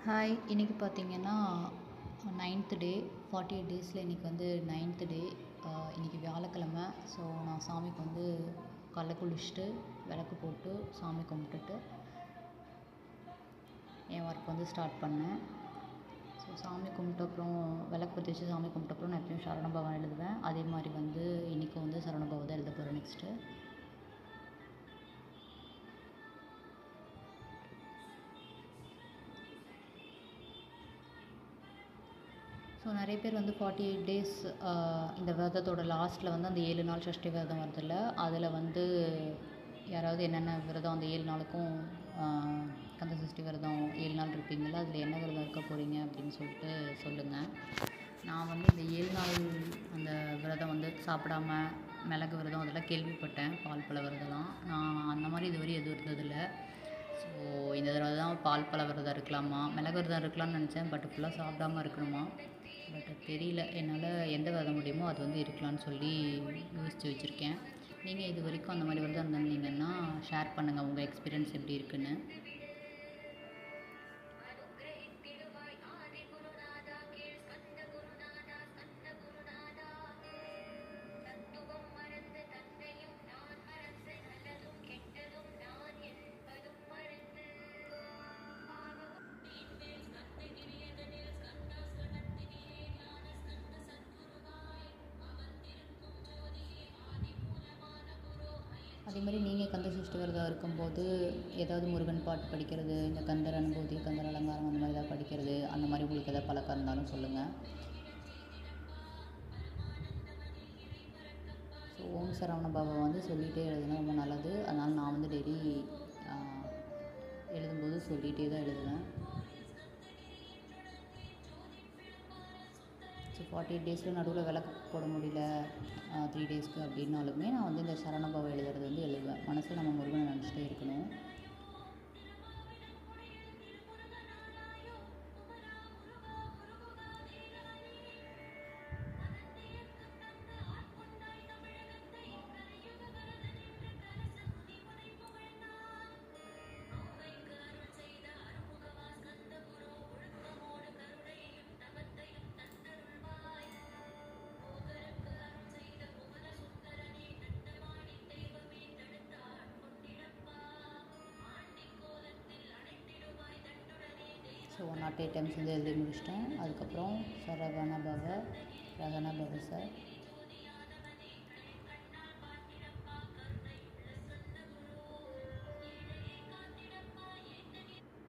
Hi, இன்றைக்கி பார்த்தீங்கன்னா 9th டே 48 டேஸில் இன்றைக்கி வந்து 9th டே. இன்றைக்கி வியாழக்கிழமை. ஸோ நான் சாமிக்கு வந்து காலைல குளிச்சுட்டு விளக்கு போட்டு சாமி கும்பிட்டுட்டு என் ஒர்க் வந்து ஸ்டார்ட் பண்ணேன். ஸோ சாமி கும்பிட்ட அப்புறம் விளக்கு பற்றி வச்சு சாமி கும்பிட்ட அப்புறம் நான் எப்பயும் சரவணபவன் எழுதுவேன். அதே மாதிரி வந்து இன்றைக்கி வந்து சரவணபவன் தான் எழுத போகிறேன் நெக்ஸ்ட்டு. ஸோ நிறைய பேர் வந்து 48 டேஸ் இந்த விரதத்தோட லாஸ்ட்டில் வந்து அந்த 7 நாள் சஷ்டி விரதம் வருதில்ல, அதில் வந்து யாராவது என்னென்ன விரதம் அந்த 7 நாளுக்கும் கந்த சஷ்டி விரதம் 7 நாள் இருப்பீங்களா, அதில் என்ன விரதம் இருக்க போகிறீங்க அப்படின்னு சொல்லிட்டு சொல்லுங்கள். நான் வந்து இந்த 7 நாள் அந்த விரதம் வந்து சாப்பிடாம மிளகு விரதம் அதெல்லாம் கேள்விப்பட்டேன், பால் பழ விரதம்லாம். நான் அந்த மாதிரி இதுவரை எதுவும் இருந்ததில்லை. ஸோ இந்த தடவை தான் பால் பழ விரதம் இருக்கலாமா, மிளகு விரதம் இருக்கலாம்னு நினச்சேன். பட் ஃபுல்லாக சாப்பிடாம இருக்கணுமா, பட் தெரியல. என்னால் எந்த விரதம் முடியுமோ அது வந்து இருக்கலாம்னு சொல்லி யோசித்து வச்சுருக்கேன். நீங்கள் இது வரைக்கும் அந்த மாதிரி விரதம் இருந்தீங்கன்னா ஷேர் பண்ணுங்கள் உங்கள் எக்ஸ்பீரியன்ஸ் எப்படி இருக்குன்னு. அதே மாதிரி நீங்கள் கந்த சஷ்டி விரதம் இருக்கும்போது ஏதாவது முருகன் பாட்டு படிக்கிறது, இந்த கந்தர் அனுபூதி, கந்தர் அலங்காரம் அந்த மாதிரி ஏதாவது படிக்கிறது, அந்த மாதிரி உங்களுக்கு எதாவது பழக்கம் இருந்தாலும் சொல்லுங்கள். ஸோ ஓம் சரவண பவ வந்து சொல்லிகிட்டே எழுதுனா ரொம்ப நல்லது. அதனால் நான் வந்து டெய்லி எழுதும்போது சொல்லிகிட்டே தான் எழுதுவேன். ஸோ 48 டேஸில் நடுவில் விளக்கு போட முடியல 3 டேஸ்க்கு அப்படின்னாலுமே நான் வந்து இந்த சரவணபவ எழுதுறது வந்து எழுதுவேன். மனசில் நம்ம முருகனை நினச்சிட்டே இருக்கணும். ஸோ 108 டைம்ஸ் வந்து எழுதி முடிச்சிட்டேன். அதுக்கப்புறம் சரவண பவ, ரகண பவ சார்,